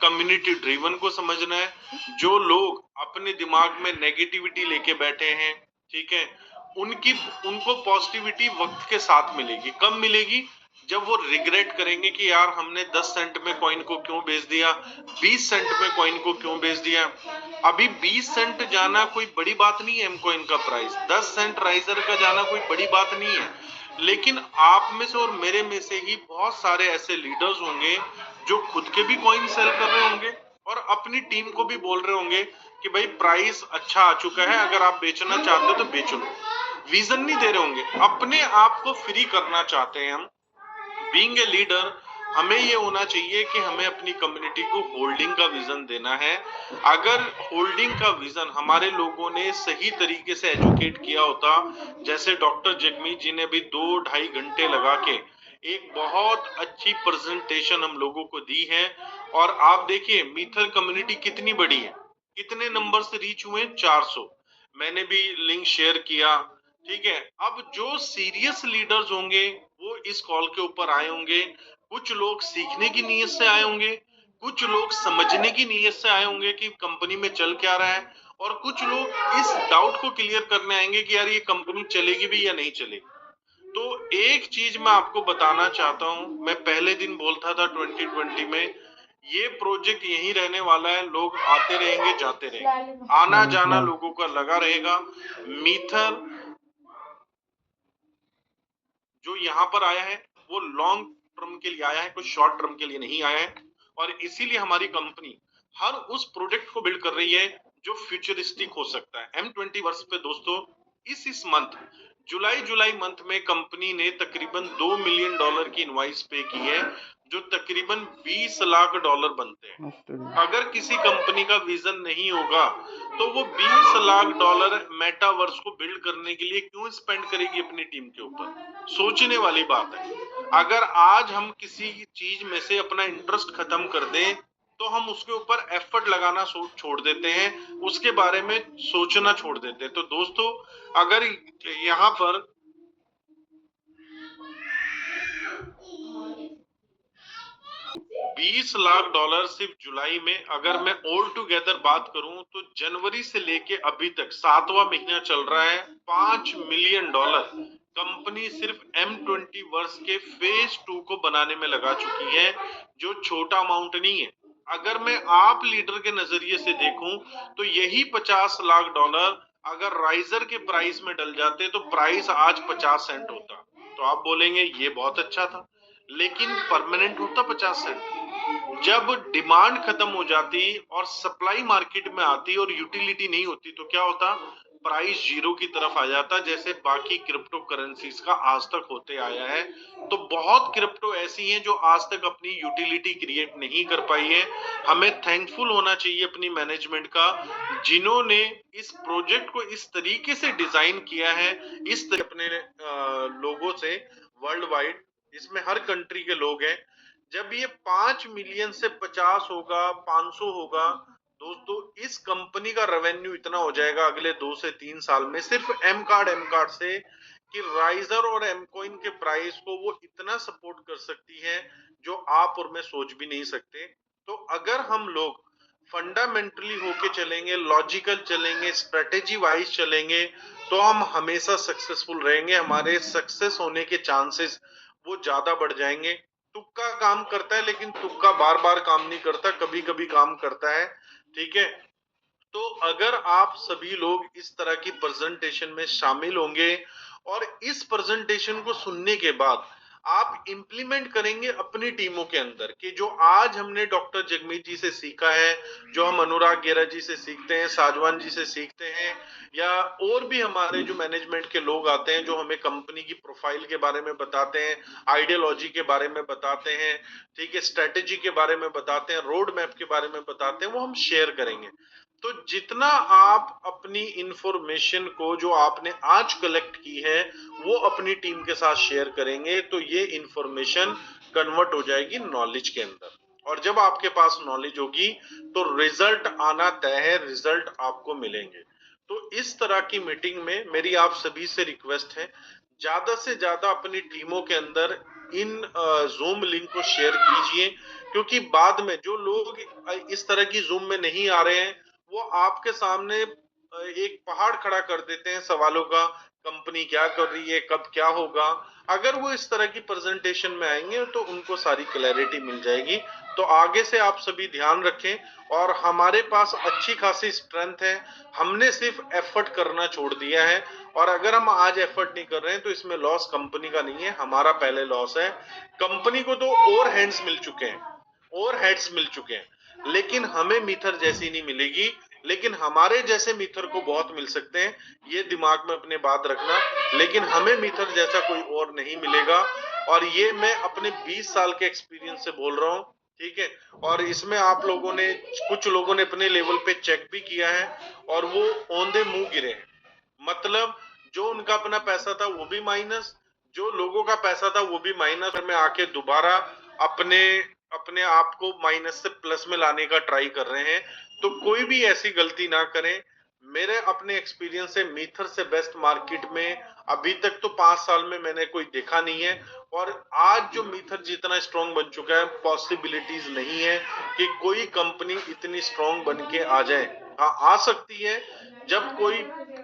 Community driven को समझना है। जो लोग अपने दिमाग में नेगेटिविटी लेके बैठे हैं, ठीक है, उनकी उनको पॉजिटिविटी वक्त के साथ मिलेगी। कब मिलेगी? जब वो रिग्रेट करेंगे कि यार हमने 10 सेंट में कॉइन को क्यों बेच दिया, 20 सेंट में कॉइन को क्यों बेच दिया। अभी 20 सेंट जाना कोई बड़ी बात नहीं है। एम कॉइन का प्राइस 10 सेंट राइजर का जाना कोई बड़ी बात नहीं है। लेकिन आप में से और मेरे में से ही बहुत सारे ऐसे लीडर्स होंगे जो खुद के भी कॉइन सेल कर रहे होंगे और अपनी टीम को भी बोल रहे होंगे कि भाई प्राइस अच्छा आ चुका है, अगर आप बेचना चाहते हो तो बेच लो। विजन नहीं दे रहे होंगे, अपने आप को फ्री करना चाहते हैं हम। बीइंग ए लीडर हमें ये होना चाहिए कि हमें अपनी कम्युनिटी को होल्डिंग का विजन देना है। अगर होल्डिंग का विजन हमारे लोगों ने सही तरीके से एजुकेट किया होता, जैसे डॉक्टर जगमीत जी ने भी 2-2.5 घंटे लगा के एक बहुत अच्छी प्रेजेंटेशन हम लोगों को दी है। और आप देखिए मीथर कम्युनिटी कितनी बड़ी है, कितने नंबर से रीच हुए? 400। मैंने भी लिंक शेयर किया, ठीक है। अब जो सीरियस लीडर्स होंगे वो इस कॉल के ऊपर आए होंगे। कुछ लोग सीखने की नीयत से आए होंगे, कुछ लोग समझने की नीयत से आए होंगे कि कंपनी में चल क्या रहा है, और कुछ लोग इस डाउट को क्लियर करने आएंगे कि यार ये कंपनी चलेगी भी या नहीं चलेगी। तो एक चीज मैं आपको बताना चाहता हूं, मैं पहले दिन बोलता था 2020 में ये प्रोजेक्ट यहीं रहने वाला है, लोग आते रहेंगे जाते रहेंगे, आना जाना लोगों का लगा रहेगा। मीथर जो यहाँ पर आया है वो लॉन्ग टर्म के लिए आया है, कुछ शॉर्ट टर्म के लिए नहीं आया है। और इसीलिए हमारी कंपनी हर उस प्रोजेक्ट को बिल्ड कर रही है जो फ्यूचरिस्टिक हो सकता है। M20 वर्ष पे दोस्तों इस मंथ जुलाई मंथ में कंपनी ने तकरीबन $2 मिलियन की इनवॉइस पे की है, जो तकरीबन $20 लाख बनते हैं। अगर किसी कंपनी का विजन नहीं होगा तो वो $20 लाख मेटावर्स को बिल्ड करने के लिए क्यों स्पेंड करेगी अपनी टीम के ऊपर? सोचने वाली बात है। अगर आज हम किसी चीज में से अपना इंटरेस्ट खत्म कर दें तो हम उसके ऊपर एफर्ट लगाना छोड़ देते हैं, उसके बारे में सोचना छोड़ देते हैं। तो दोस्तों अगर यहाँ पर $20 लाख सिर्फ जुलाई में, अगर मैं ऑल टुगेदर बात करूं तो जनवरी से लेके अभी तक 7वां महीना चल रहा है, $5 मिलियन कंपनी सिर्फ M20 वर्ष के फेज 2 को बनाने में लगा चुकी है, जो छोटा अमाउंट नहीं है। अगर मैं आप लीडर के नजरिए से देखूं तो यही $50 लाख अगर राइजर के प्राइस में डल जाते तो प्राइस आज 50 सेंट होता। तो आप बोलेंगे ये बहुत अच्छा था, लेकिन परमानेंट होता 50 सेंट। जब डिमांड खत्म हो जाती और सप्लाई मार्केट में आती और यूटिलिटी नहीं होती तो क्या होता? प्राइस जीरो की तरफ आ जाता, जैसे बाकी क्रिप्टो करेंसीज का आज तक होते आया है। तो बहुत क्रिप्टो ऐसी हैं जो आज तक अपनी यूटिलिटी क्रिएट नहीं कर पाई है। हमें थैंकफुल होना चाहिए अपनी मैनेजमेंट का, जिन्होंने इस प्रोजेक्ट को इस तरीके से डिजाइन किया है, इस तरह अपने लोगों से वर्ल्ड वाइड, इसमें हर कंट्री के लोग हैं। जब ये 5 मिलियन से 50 होगा, 500 होगा, दोस्तों इस कंपनी का रेवेन्यू इतना हो जाएगा अगले 2 से 3 साल में सिर्फ एम कार्ड से, कि राइजर और एमकॉइन के प्राइस को वो इतना सपोर्ट कर सकती है जो आप और मैं सोच भी नहीं सकते। तो अगर हम लोग फंडामेंटली होके चलेंगे, लॉजिकल चलेंगे, स्ट्रेटेजी वाइज चलेंगे, तो हम हमेशा सक्सेसफुल रहेंगे। हमारे सक्सेस होने के चांसेस वो ज्यादा बढ़ जाएंगे। तुक्का काम करता है लेकिन तुक्का बार बार काम नहीं करता, कभी कभी काम करता है, ठीक है। तो अगर आप सभी लोग इस तरह की प्रेजेंटेशन में शामिल होंगे और इस प्रेजेंटेशन को सुनने के बाद आप इंप्लीमेंट करेंगे अपनी टीमों के अंदर, कि जो आज हमने डॉक्टर जगमीत जी से सीखा है, जो हम अनुराग गेरा जी से सीखते हैं, साजवान जी से सीखते हैं, या और भी हमारे जो मैनेजमेंट के लोग आते हैं जो हमें कंपनी की प्रोफाइल के बारे में बताते हैं, आइडियोलॉजी के बारे में बताते हैं, ठीक है, स्ट्रेटेजी के बारे में बताते हैं, रोड मैप के बारे में बताते हैं, वो हम शेयर करेंगे। तो जितना आप अपनी इंफॉर्मेशन को जो आपने आज कलेक्ट की है वो अपनी टीम के साथ शेयर करेंगे तो ये इंफॉर्मेशन कन्वर्ट हो जाएगी नॉलेज के अंदर, और जब आपके पास नॉलेज होगी तो रिजल्ट आना तय है, रिजल्ट आपको मिलेंगे। तो इस तरह की मीटिंग में मेरी आप सभी से रिक्वेस्ट है, ज्यादा से ज्यादा अपनी टीमों के अंदर इन जूम लिंक को शेयर कीजिए, क्योंकि बाद में जो लोग इस तरह की ज़ूम में नहीं आ रहे हैं, वो आपके सामने एक पहाड़ खड़ा कर देते हैं सवालों का, कंपनी क्या कर रही है, कब क्या होगा। अगर वो इस तरह की प्रेज़ेंटेशन में आएँगे तो उनको सारी क्लैरिटी मिल जाएगी। तो आगे से आप सभी ध्यान रखें और हमारे पास अच्छी खासी स्ट्रेंथ है, हमने सिर्फ़ एफ़र्ट करना छोड़ दिया है और अगर हम आज एफ़र्ट नहीं कर रहे हैं तो इसमें लॉस कंपनी का नहीं है, हमारा पहले लॉस है। कंपनी को तो ओवरहेड्स मिल चुके हैं, ओवरहेड्स मिल चुके हैं, लेकिन हमें मीथर जैसी नहीं मिलेगी, लेकिन हमारे जैसे मीथर को बहुत मिल सकते हैं, ये दिमाग में अपने बात रखना। लेकिन हमें मीथर जैसा कोई और नहीं मिलेगा और ये मैं अपने 20 साल के एक्सपीरियंस से बोल रहा हूँ, ठीक है? और इसमें आप लोगों ने कुछ लोगों ने अपने लेवल पे चेक भी किया है और वो औंधे मुँह गिरे हैं। मतलब जो उनका अपना पैसा था वो भी माइनस, जो लोगों का पैसा था वो भी माइनस में आके दोबारा अपने अपने आप को माइनस से प्लस में लाने का ट्राई कर रहे हैं। तो कोई भी ऐसी गलती ना करें। मेरे अपने एक्सपीरियंस से मीथर से बेस्ट मार्केट में अभी तक तो 5 साल में मैंने कोई देखा नहीं है और आज जो मीथर जितना स्ट्रॉन्ग बन चुका है, पॉसिबिलिटीज़ नहीं है कि कोई कंपनी इतनी स्ट्रॉन्ग बन के आ जाए। हाँ, आ सकती है जब कोई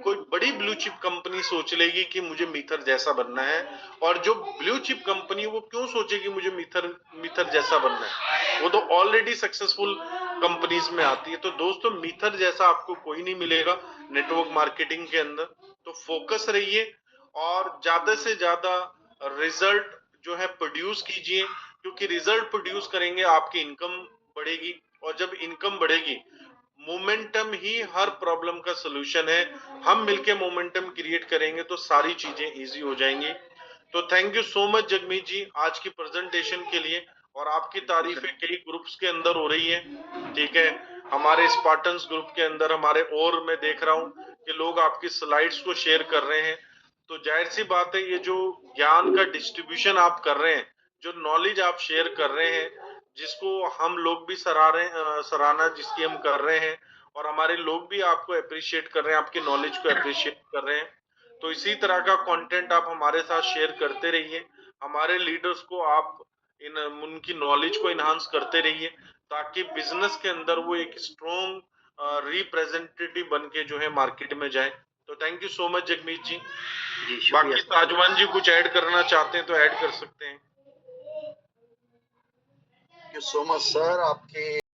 कोई बड़ी ब्लू चिप कंपनी सोच लेगी कि मुझे मीथर जैसा बनना है और जो ब्लू चिप कंपनी वो क्यों सोचेगी मुझे मीथर मीथर जैसा बनना है, वो तो ऑलरेडी सक्सेसफुल कंपनीज में आती है। तो दोस्तों मीथर जैसा आपको कोई नहीं मिलेगा नेटवर्क मार्केटिंग के अंदर। तो फोकस रहिए और ज्यादा से ज्यादा रिजल्ट जो है प्रोड्यूस कीजिए, क्योंकि रिजल्ट प्रोड्यूस करेंगे आपकी इनकम बढ़ेगी और जब इनकम बढ़ेगी, मोमेंटम ही हर प्रॉब्लम का सॉल्यूशन है। हम मिलके मोमेंटम क्रिएट करेंगे तो सारी चीजें इजी हो जाएंगी। तो thank you so much Jagmeet ji आज की प्रेजेंटेशन के लिए और आपकी तारीफें कई ग्रुप्स के अंदर हो रही है, ठीक है? हमारे स्पार्टन्स ग्रुप के अंदर हमारे और मैं देख रहा हूँ कि लोग आपकी स्लाइड्स को शेयर कर रहे हैं। तो जाहिर सी बात है ये जो ज्ञान का डिस्ट्रीब्यूशन आप कर रहे हैं, जो नॉलेज आप शेयर कर रहे हैं, जिसको हम लोग भी सराहना जिसकी हम कर रहे हैं और हमारे लोग भी आपको अप्रिशिएट कर रहे हैं, आपकी नॉलेज को अप्रिशिएट कर रहे हैं। तो इसी तरह का कंटेंट आप हमारे साथ शेयर करते रहिए। हमारे लीडर्स को आप इन उनकी नॉलेज को एनहांस करते रहिए ताकि बिजनेस के अंदर वो एक स्ट्रॉन्ग रिप्रेजेंटेटिव बन के जो है मार्केट में जाए। तो thank you so much Jagmeet ji. बाकी ताजवान जी कुछ ऐड करना चाहते हैं तो ऐड कर सकते हैं। Thank you so much sir, आपके